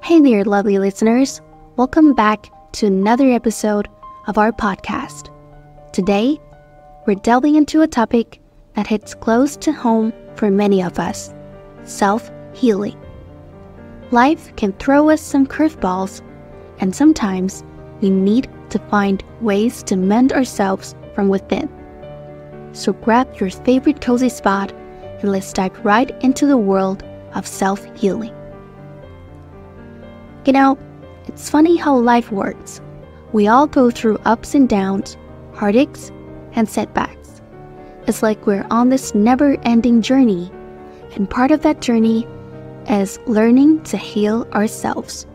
Hey there, lovely listeners. Welcome back to another episode of our podcast. Today, we're delving into a topic that hits close to home for many of us: self-healing. Life can throw us some curveballs, and sometimes we need to find ways to mend ourselves from within. So grab your favorite cozy spot and let's dive right into the world of self-healing. You know, it's funny how life works. We all go through ups and downs, heartaches, and setbacks. It's like we're on this never-ending journey, and part of that journey is learning to heal ourselves.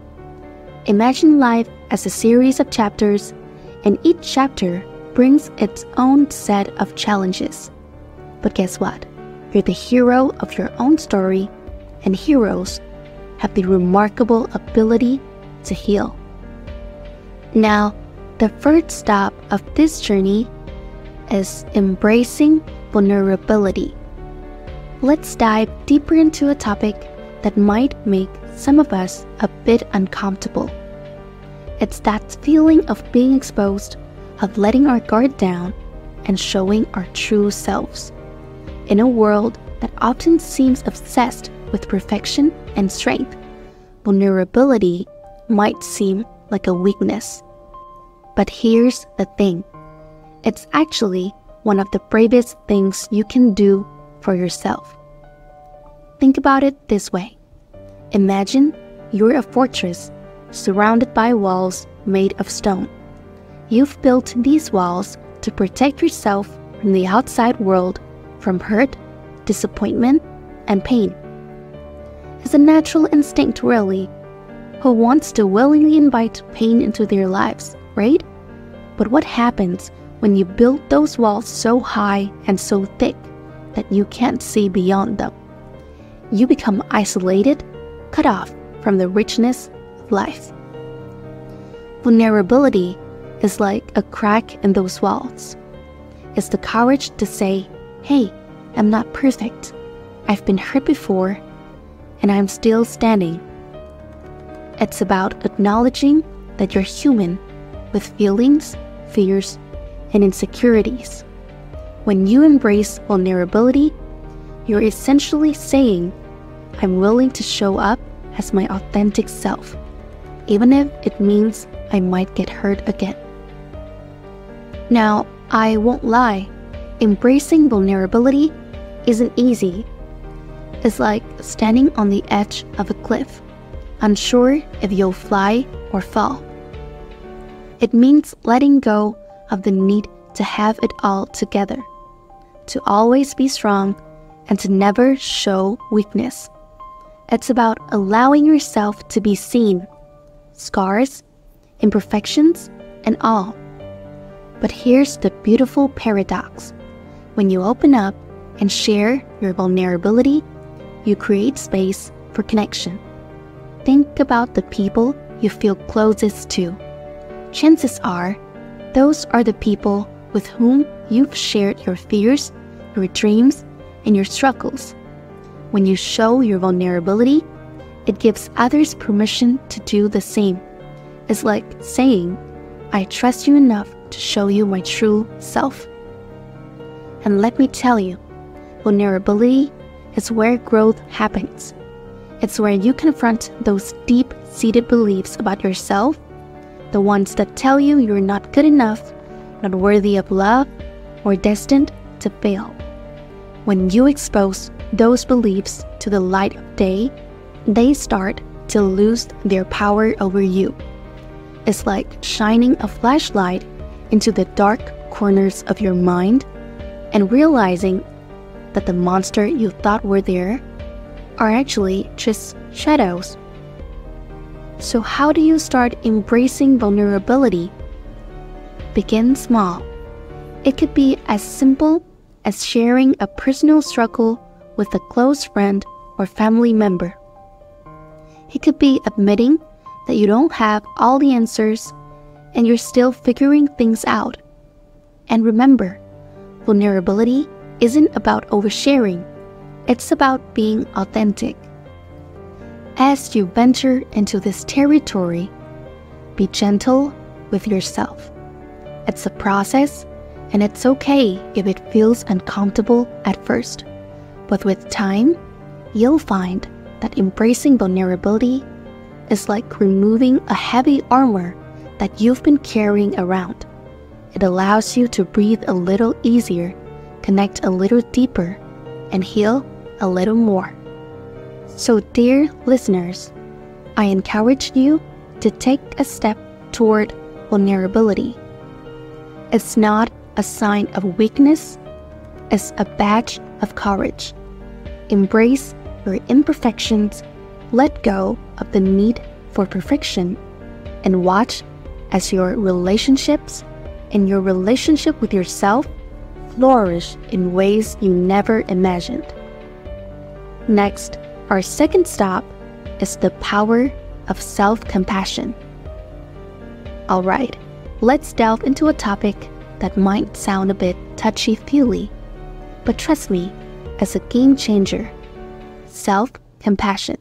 Imagine life as a series of chapters, and each chapter brings its own set of challenges. But guess what? You're the hero of your own story, and heroes have the remarkable ability to heal. Now, the first stop of this journey is embracing vulnerability. Let's dive deeper into a topic that might make some of us a bit uncomfortable. It's that feeling of being exposed, of letting our guard down and showing our true selves. In a world that often seems obsessed with perfection and strength, vulnerability might seem like a weakness. But here's the thing. It's actually one of the bravest things you can do for yourself. Think about it this way. Imagine you're a fortress surrounded by walls made of stone. You've built these walls to protect yourself from the outside world, from hurt, disappointment, and pain. It's a natural instinct, really. Who wants to willingly invite pain into their lives, right? But what happens when you build those walls so high and so thick that you can't see beyond them? You become isolated, cut off from the richness of life. Vulnerability is like a crack in those walls. It's the courage to say, hey, I'm not perfect. I've been hurt before, and I'm still standing. It's about acknowledging that you're human with feelings, fears, and insecurities. When you embrace vulnerability, you're essentially saying, I'm willing to show up as my authentic self, even if it means I might get hurt again. Now, I won't lie, embracing vulnerability isn't easy. It's like standing on the edge of a cliff, unsure if you'll fly or fall. It means letting go of the need to have it all together, to always be strong, and to never show weakness. It's about allowing yourself to be seen, scars, imperfections, and all. But here's the beautiful paradox. When you open up and share your vulnerability, you create space for connection. Think about the people you feel closest to. Chances are, those are the people with whom you've shared your fears, your dreams, and your struggles. When you show your vulnerability, it gives others permission to do the same. It's like saying, I trust you enough to show you my true self. And let me tell you, vulnerability is where growth happens. It's where you confront those deep-seated beliefs about yourself, the ones that tell you you're not good enough, not worthy of love, or destined to fail. When you expose those beliefs to the light of day, they start to lose their power over you. It's like shining a flashlight into the dark corners of your mind and realizing that the monster you thought were there are actually just shadows. So how do you start embracing vulnerability? Begin small. It could be as simple as sharing a personal struggle with a close friend or family member. It could be admitting that you don't have all the answers and you're still figuring things out. And remember, vulnerability isn't about oversharing. It's about being authentic. As you venture into this territory, be gentle with yourself. It's a process, and it's okay if it feels uncomfortable at first. But with time, you'll find that embracing vulnerability is like removing a heavy armor that you've been carrying around. It allows you to breathe a little easier, connect a little deeper, and heal a little more. So, dear listeners, I encourage you to take a step toward vulnerability. It's not a sign of weakness, it's a badge of courage. Embrace your imperfections, let go of the need for perfection, and watch as your relationships and your relationship with yourself flourish in ways you never imagined. Next, our second stop is the power of self-compassion. Alright, let's delve into a topic that might sound a bit touchy-feely, but trust me, it's a game changer. Self-compassion.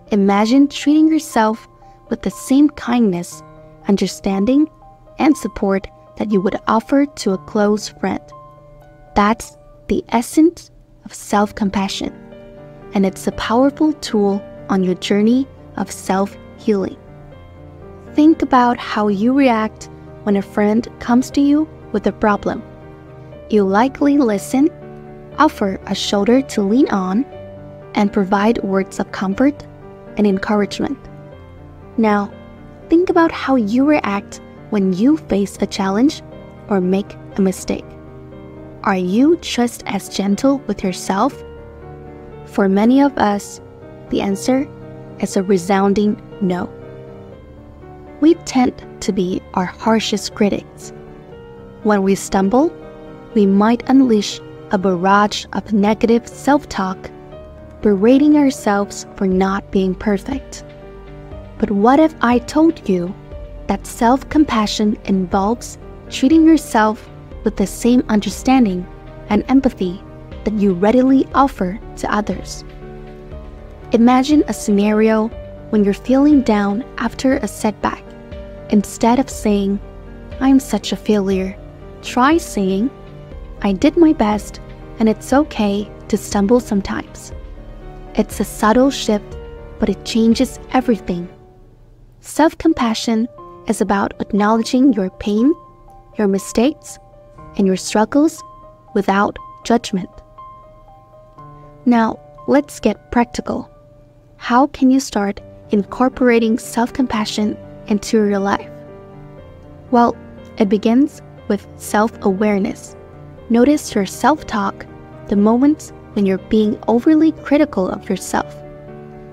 Imagine treating yourself with the same kindness, understanding, and support that you would offer to a close friend. That's the essence of self-compassion, and it's a powerful tool on your journey of self-healing. Think about how you react when a friend comes to you with a problem. You likely listen, offer a shoulder to lean on, and provide words of comfort and encouragement. Now, think about how you react when you face a challenge or make a mistake. Are you just as gentle with yourself? For many of us, the answer is a resounding no. We tend to be our harshest critics. When we stumble, we might unleash a barrage of negative self-talk, berating ourselves for not being perfect. But what if I told you that self-compassion involves treating yourself with the same understanding and empathy that you readily offer to others? Imagine a scenario when you're feeling down after a setback. Instead of saying, "I'm such a failure," try saying, "I did my best and it's okay to stumble sometimes." It's a subtle shift, but it changes everything. Self-compassion is about acknowledging your pain, your mistakes, and your struggles without judgment. Now, let's get practical. How can you start incorporating self-compassion into your life? Well, it begins with self-awareness. Notice your self-talk, the moments when you're being overly critical of yourself.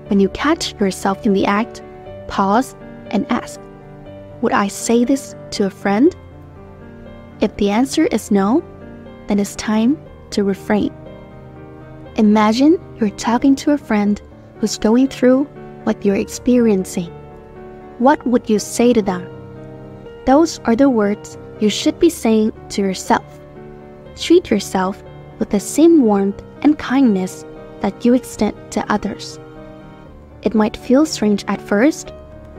When you catch yourself in the act, pause and ask, would I say this to a friend? If the answer is no, then it's time to refrain. Imagine you're talking to a friend who's going through what you're experiencing. What would you say to them? Those are the words you should be saying to yourself. Treat yourself with the same warmth and kindness that you extend to others. It might feel strange at first,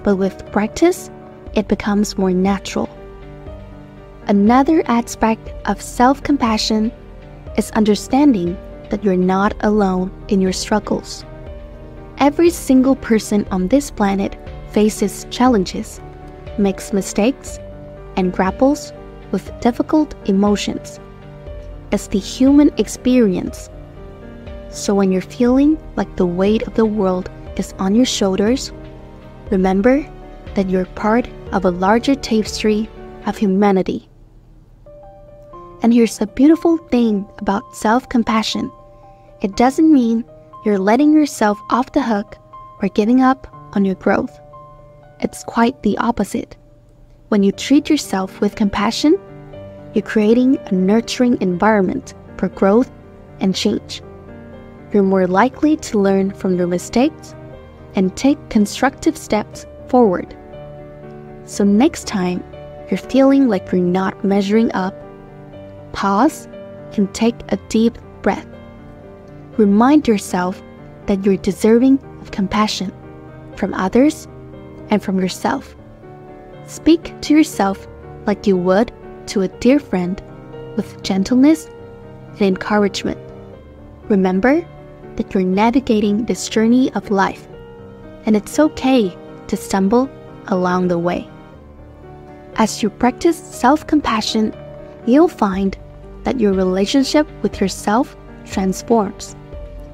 but with practice, it becomes more natural. Another aspect of self-compassion is understanding that you're not alone in your struggles. Every single person on this planet faces challenges, makes mistakes, and grapples with difficult emotions. It's the human experience. So when you're feeling like the weight of the world is on your shoulders, remember that you're part of a larger tapestry of humanity. And here's a beautiful thing about self-compassion. It doesn't mean you're letting yourself off the hook or giving up on your growth. It's quite the opposite. When you treat yourself with compassion, you're creating a nurturing environment for growth and change. You're more likely to learn from your mistakes and take constructive steps forward. So next time you're feeling like you're not measuring up, pause and take a deep breath. Remind yourself that you're deserving of self-compassion from others and from yourself. Speak to yourself like you would to a dear friend with gentleness and encouragement. Remember that you're navigating this journey of life, and it's okay to stumble along the way. As you practice self-compassion, you'll find that your relationship with yourself transforms.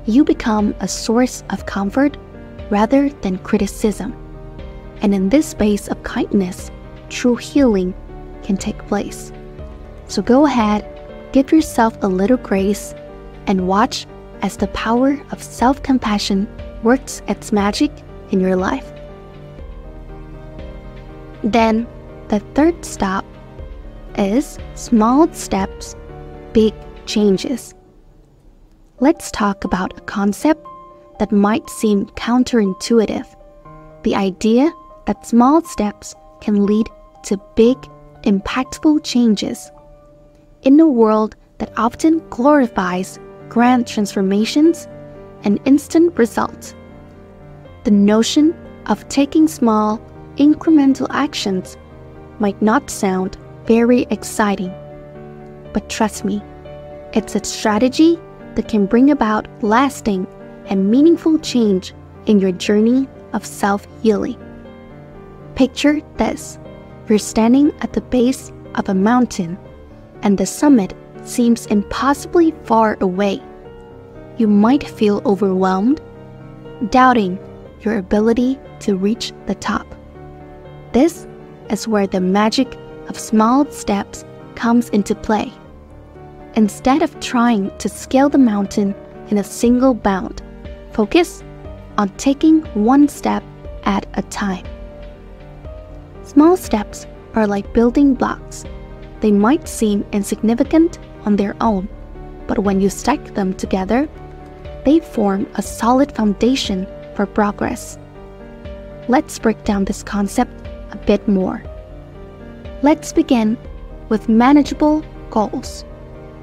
You become a source of comfort rather than criticism. And in this space of kindness, true healing can take place. So go ahead, give yourself a little grace, and watch as the power of self-compassion works its magic in your life. Then, the third stop is small steps, big changes. Let's talk about a concept that might seem counterintuitive, the idea that small steps can lead to big, impactful changes. In a world that often glorifies grand transformations and instant results, the notion of taking small, incremental actions might not sound very exciting. But trust me, it's a strategy that can bring about lasting and meaningful change in your journey of self-healing. Picture this: you're standing at the base of a mountain, and the summit seems impossibly far away. You might feel overwhelmed, doubting your ability to reach the top. This is where the magic of small steps comes into play. Instead of trying to scale the mountain in a single bound, focus on taking one step at a time. Small steps are like building blocks. They might seem insignificant on their own, but when you stack them together, they form a solid foundation for progress. Let's break down this concept a bit more. Let's begin with manageable goals.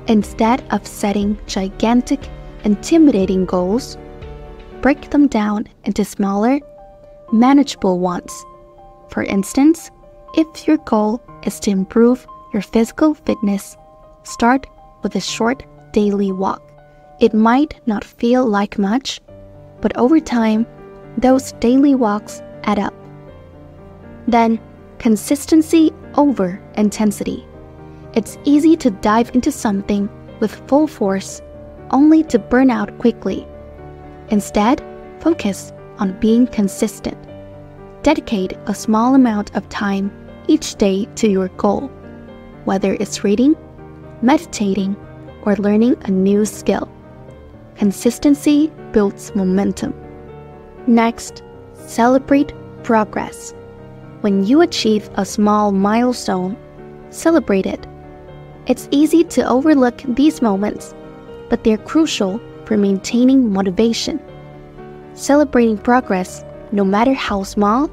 Instead of setting gigantic, intimidating goals, break them down into smaller, manageable ones. For instance, if your goal is to improve your physical fitness, start with a short daily walk. It might not feel like much, but over time, those daily walks add up. Then, consistency over intensity. It's easy to dive into something with full force, only to burn out quickly. Instead, focus on being consistent. Dedicate a small amount of time each day to your goal, whether it's reading, meditating, or learning a new skill. Consistency builds momentum. Next, celebrate progress. When you achieve a small milestone, celebrate it. It's easy to overlook these moments, but they're crucial for maintaining motivation. Celebrating progress, no matter how small,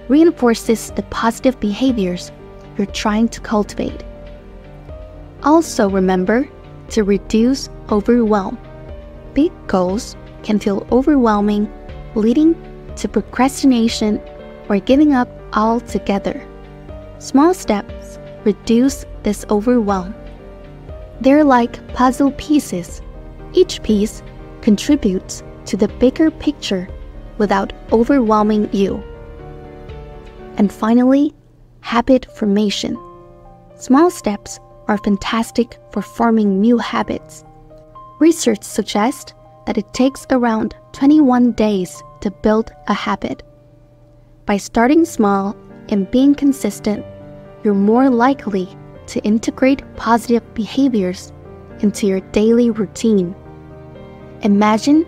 reinforces the positive behaviors you're trying to cultivate. Also remember to reduce overwhelm. Big goals can feel overwhelming, leading to procrastination or giving up altogether. Small steps reduce this overwhelm. They're like puzzle pieces. Each piece contributes to the bigger picture without overwhelming you. And finally, habit formation. Small steps are fantastic for forming new habits. Research suggests that it takes around 21 days to build a habit. By starting small and being consistent, you're more likely to integrate positive behaviors into your daily routine. Imagine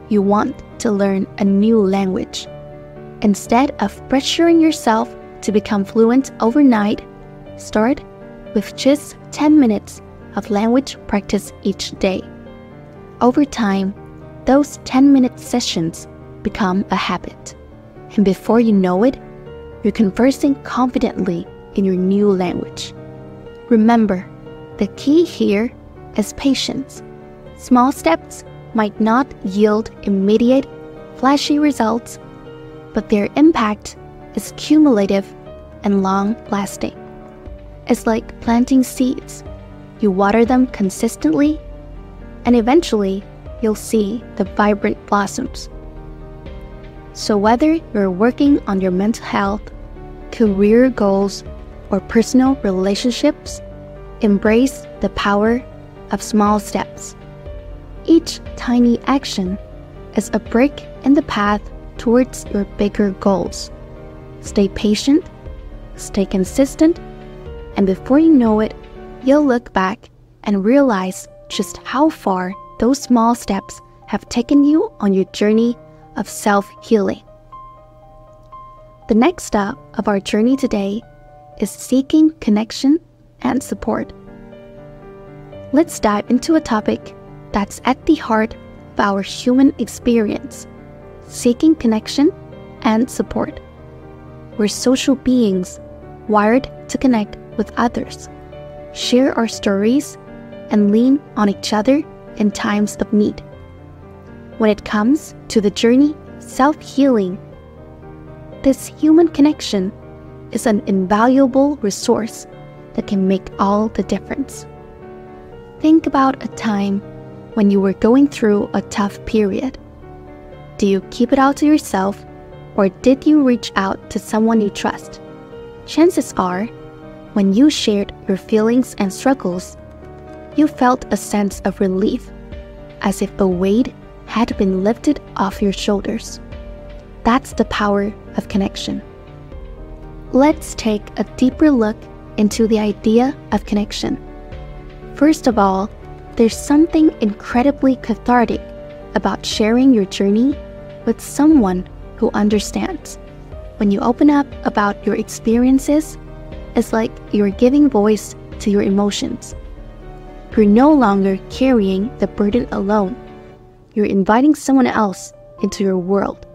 you want to learn a new language. Instead of pressuring yourself to become fluent overnight, start with just 10 minutes of language practice each day. Over time, those 10-minute sessions become a habit. And before you know it, you're conversing confidently in your new language. Remember, the key here is patience. Small steps might not yield immediate, flashy results, but their impact is cumulative and long-lasting. It's like planting seeds. You water them consistently, and eventually you'll see the vibrant blossoms. So whether you're working on your mental health, career goals, or personal relationships, embrace the power of small steps. Each tiny action is a brick in the path towards your bigger goals. Stay patient, stay consistent, and before you know it, you'll look back and realize just how far those small steps have taken you on your journey of self-healing. The next step of our journey today is seeking connection and support. Let's dive into a topic that's at the heart of our human experience: seeking connection and support. We're social beings wired to connect with others, share our stories, and lean on each other in times of need. When it comes to the journey of self-healing, this human connection is an invaluable resource that can make all the difference. Think about a time when you were going through a tough period. Do you keep it all to yourself, or did you reach out to someone you trust? Chances are, when you shared your feelings and struggles, you felt a sense of relief, as if a weight had been lifted off your shoulders. That's the power of connection. Let's take a deeper look into the idea of connection. First of all, there's something incredibly cathartic about sharing your journey with someone who understands. When you open up about your experiences, it's like you're giving voice to your emotions. You're no longer carrying the burden alone. You're inviting someone else into your world,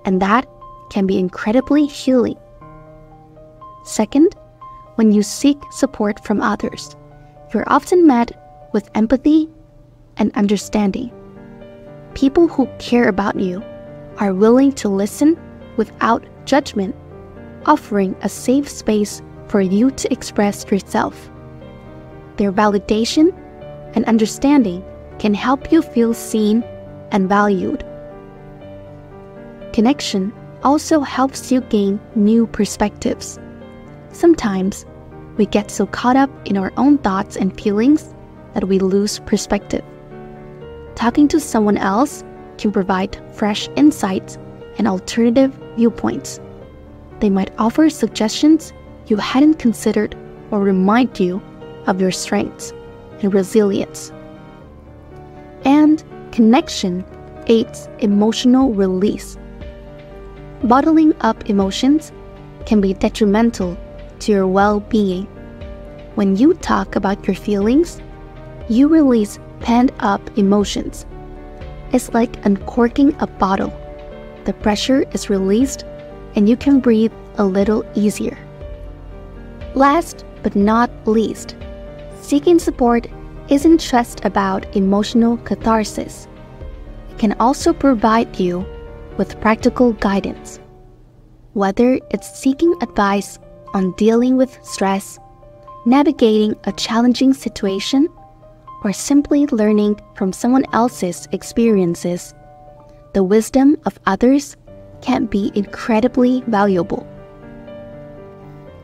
and that can be incredibly healing. Second, when you seek support from others, you're often met with empathy and understanding. People who care about you are willing to listen without judgment, offering a safe space for you to express yourself. Their validation and understanding can help you feel seen and valued. Connection also helps you gain new perspectives. Sometimes we get so caught up in our own thoughts and feelings that we lose perspective. Talking to someone else can provide fresh insights and alternative viewpoints. They might offer suggestions you hadn't considered or remind you of your strengths and resilience. And connection aids emotional release. Bottling up emotions can be detrimental to your well-being. When you talk about your feelings, you release pent-up emotions. It's like uncorking a bottle. The pressure is released and you can breathe a little easier. Last but not least, seeking support isn't just about emotional catharsis. It can also provide you with practical guidance. Whether it's seeking advice on dealing with stress, navigating a challenging situation, or simply learning from someone else's experiences, the wisdom of others can be incredibly valuable.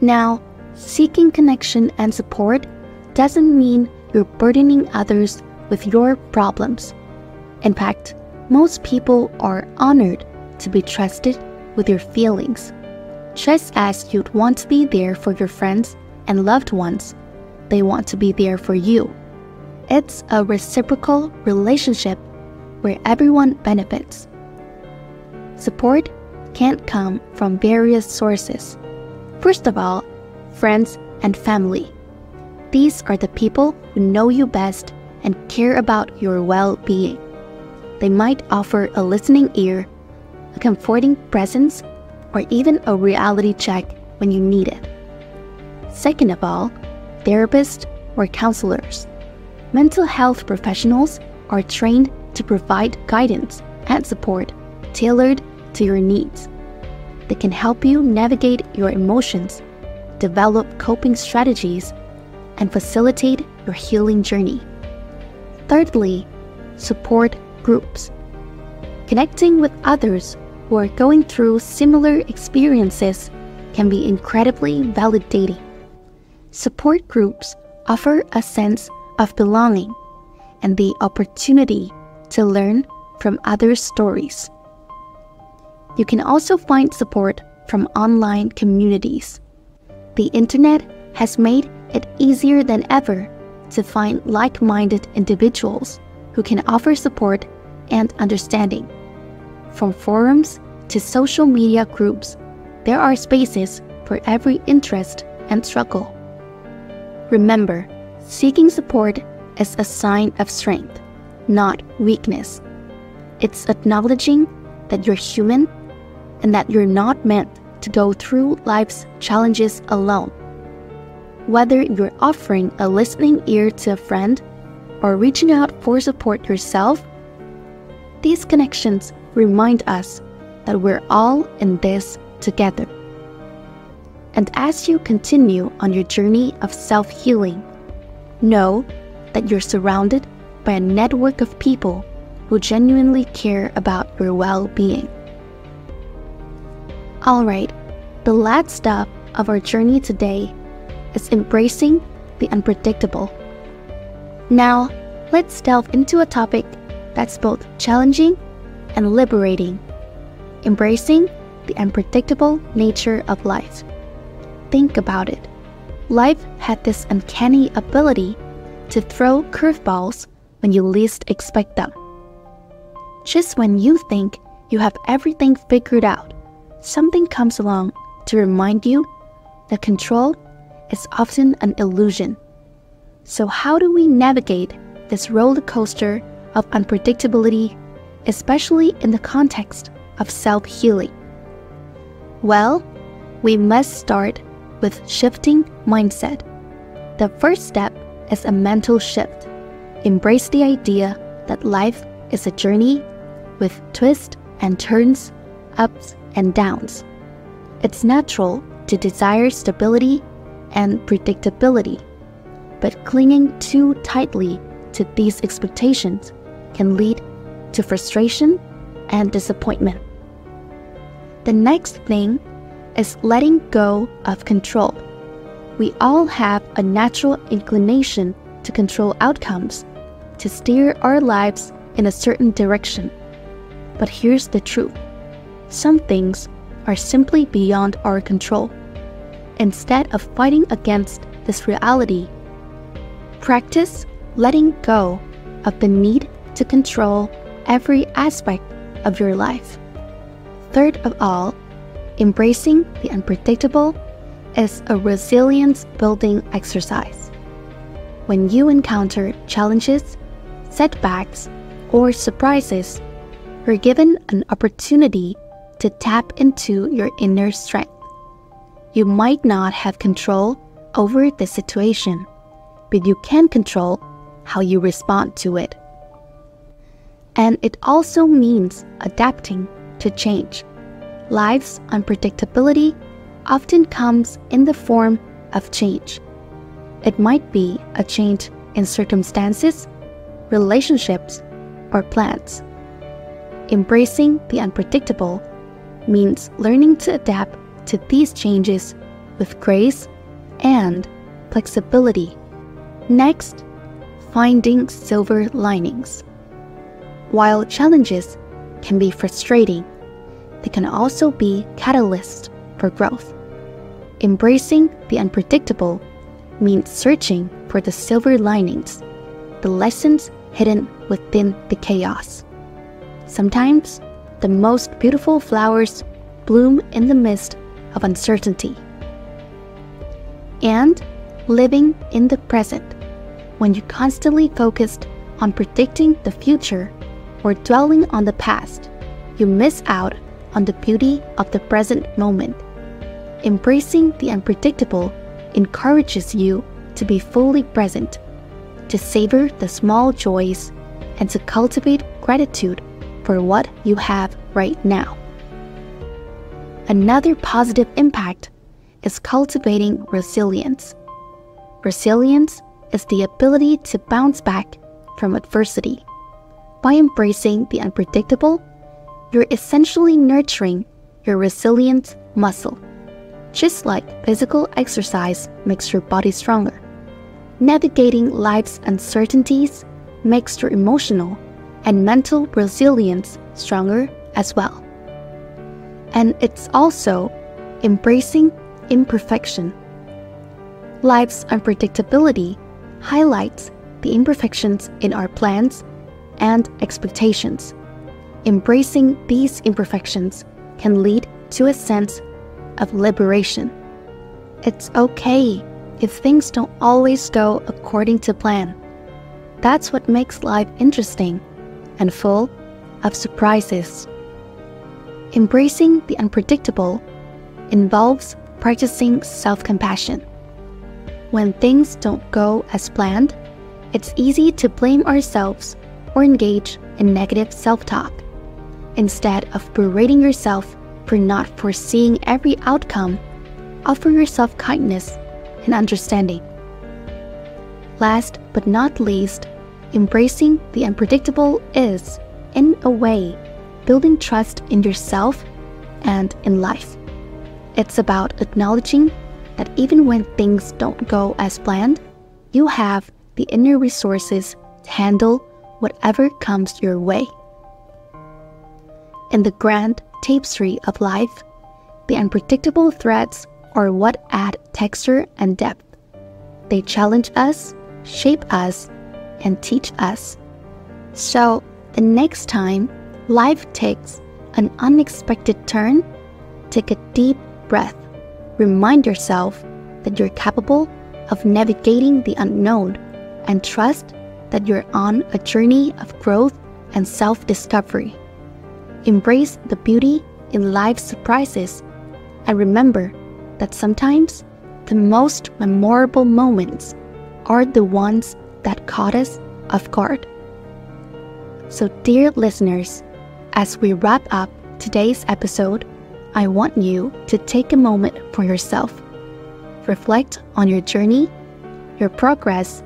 Now, seeking connection and support doesn't mean you're burdening others with your problems. In fact, most people are honored to be trusted with your feelings. Just as you'd want to be there for your friends and loved ones, they want to be there for you. It's a reciprocal relationship where everyone benefits. Support can come from various sources. First of all, friends and family. These are the people who know you best and care about your well-being. They might offer a listening ear, a comforting presence, or even a reality check when you need it. Second of all, therapists or counselors. Mental health professionals are trained to provide guidance and support tailored to your needs. They can help you navigate your emotions, develop coping strategies, and facilitate your healing journey. Thirdly, support groups. Connecting with others who are going through similar experiences can be incredibly validating. Support groups offer a sense of belonging and the opportunity to learn from others' stories. You can also find support from online communities. The internet has made it easier than ever to find like-minded individuals who can offer support and understanding. From forums to social media groups, there are spaces for every interest and struggle. Remember, seeking support is a sign of strength, not weakness. It's acknowledging that you're human and that you're not meant to go through life's challenges alone. Whether you're offering a listening ear to a friend or reaching out for support yourself, these connections remind us that we're all in this together. And as you continue on your journey of self-healing, know that you're surrounded by a network of people who genuinely care about your well-being. Alright, the last step of our journey today is embracing the unpredictable. Now, let's delve into a topic that's both challenging and liberating: embracing the unpredictable nature of life. Think about it. Life had this uncanny ability to throw curveballs when you least expect them. Just when you think you have everything figured out, something comes along to remind you that control is often an illusion. So how do we navigate this roller coaster of unpredictability, especially in the context of self-healing? Well, we must start with shifting mindset. The first step is a mental shift. Embrace the idea that life is a journey with twists and turns, ups and downs. It's natural to desire stability and predictability, but clinging too tightly to these expectations can lead to frustration and disappointment. The next thing is letting go of control. We all have a natural inclination to control outcomes, to steer our lives in a certain direction. But here's the truth. Some things are simply beyond our control. Instead of fighting against this reality, practice letting go of the need to control every aspect of your life. Third of all, embracing the unpredictable is a resilience-building exercise. When you encounter challenges, setbacks, or surprises, you're given an opportunity to tap into your inner strength. You might not have control over the situation, but you can control how you respond to it. And it also means adapting to change. Life's unpredictability often comes in the form of change. It might be a change in circumstances, relationships, or plans. Embracing the unpredictable means learning to adapt to these changes with grace and flexibility. Next, finding silver linings. While challenges can be frustrating, they can also be catalysts for growth. Embracing the unpredictable means searching for the silver linings, the lessons hidden within the chaos. Sometimes, the most beautiful flowers bloom in the midst of uncertainty. And living in the present. When you're constantly focused on predicting the future or dwelling on the past, you miss out on the beauty of the present moment. Embracing the unpredictable encourages you to be fully present, to savor the small joys, and to cultivate gratitude for what you have right now. Another positive impact is cultivating resilience. Resilience is the ability to bounce back from adversity. By embracing the unpredictable, you're essentially nurturing your resilience muscle. Just like physical exercise makes your body stronger, navigating life's uncertainties makes your emotional and mental resilience stronger as well. And it's also embracing imperfection. Life's unpredictability highlights the imperfections in our plans and expectations. Embracing these imperfections can lead to a sense of liberation. It's okay if things don't always go according to plan. That's what makes life interesting and full of surprises. Embracing the unpredictable involves practicing self-compassion. When things don't go as planned, it's easy to blame ourselves or engage in negative self-talk. Instead of berating yourself for not foreseeing every outcome, offer yourself kindness and understanding. Last but not least, embracing the unpredictable is, in a way, building trust in yourself and in life. It's about acknowledging that even when things don't go as planned, you have the inner resources to handle whatever comes your way. In the grand tapestry of life, the unpredictable threads are what add texture and depth. They challenge us, shape us, and teach us. So, the next time life takes an unexpected turn, take a deep breath. Remind yourself that you're capable of navigating the unknown and trust that you're on a journey of growth and self-discovery. Embrace the beauty in life's surprises and remember that sometimes the most memorable moments are the ones that caught us off guard. So, dear listeners, as we wrap up today's episode, I want you to take a moment for yourself. Reflect on your journey, your progress,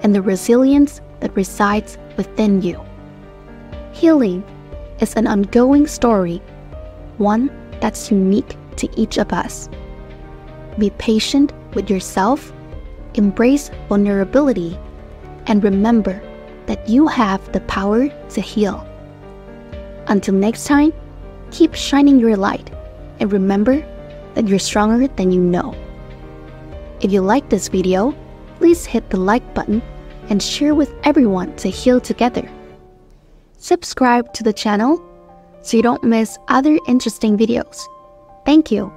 and the resilience that resides within you. Healing is an ongoing story, one that's unique to each of us. Be patient with yourself, embrace vulnerability, and remember that you have the power to heal. Until next time, keep shining your light and remember that you're stronger than you know. If you like this video, please hit the like button and share with everyone to heal together. Subscribe to the channel so you don't miss other interesting videos. Thank you.